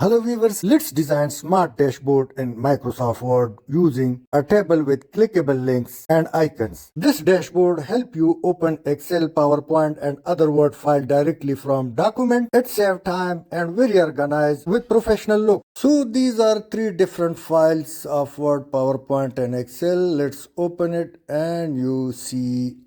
Hello viewers, let's design smart dashboard in Microsoft Word using a table with clickable links and icons. This dashboard help you open Excel, PowerPoint and other Word file directly from document. It save time and very organized with professional look. So these are three different files of Word, PowerPoint and Excel. Let's open it and you see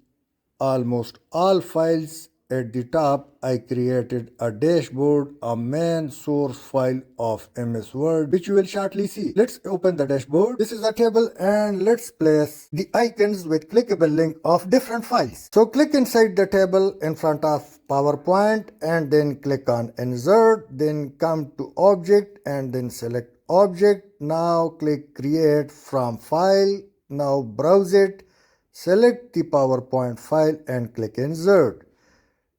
almost all files. At the top, I created a dashboard, a main source file of MS Word, which you will shortly see. Let's open the dashboard. This is a table and let's place the icons with clickable link of different files. So click inside the table in front of PowerPoint and then click on Insert, then come to Object and then select Object. Now click Create from File. Now browse it. Select the PowerPoint file and click Insert.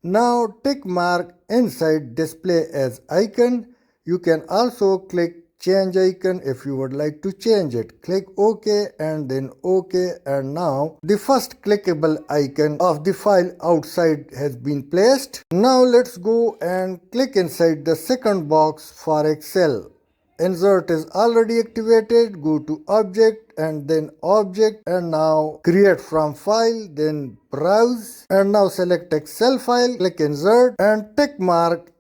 Now tick mark inside display as icon. You can also click change icon if you would like to change it. Click OK and then OK, and now the first clickable icon of the file outside has been placed. Now let's go and click inside the second box for Excel. Insert is already activated. Go to Object and then Object, and now create from file, then browse, and now select Excel file, click Insert and tick mark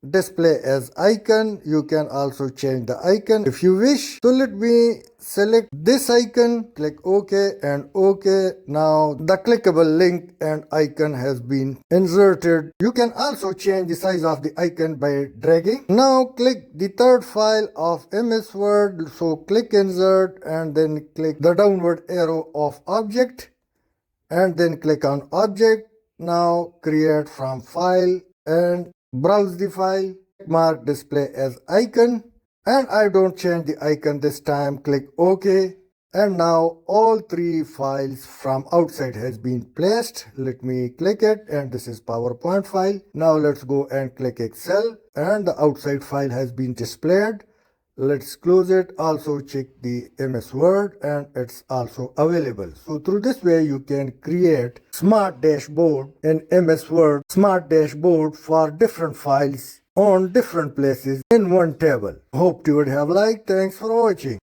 display as icon. You can also change the icon if you wish. So let me select this icon, click OK and OK. Now the clickable link and icon has been inserted. You can also change the size of the icon by dragging. Now click the third file of MS Word. So click Insert and then click the downward arrow of Object and then click on Object. Now create from file and browse the file, mark display as icon, and I don't change the icon this time. Click OK, and now all three files from outside has been placed. Let me click it, and this is PowerPoint file. Now let's go and click Excel, and the outside file has been displayed. Let's close it. Also check the MS Word and it's also available. So through this way you can create smart dashboard in MS Word, smart dashboard for different files on different places in one table. Hope you would have liked. Thanks for watching.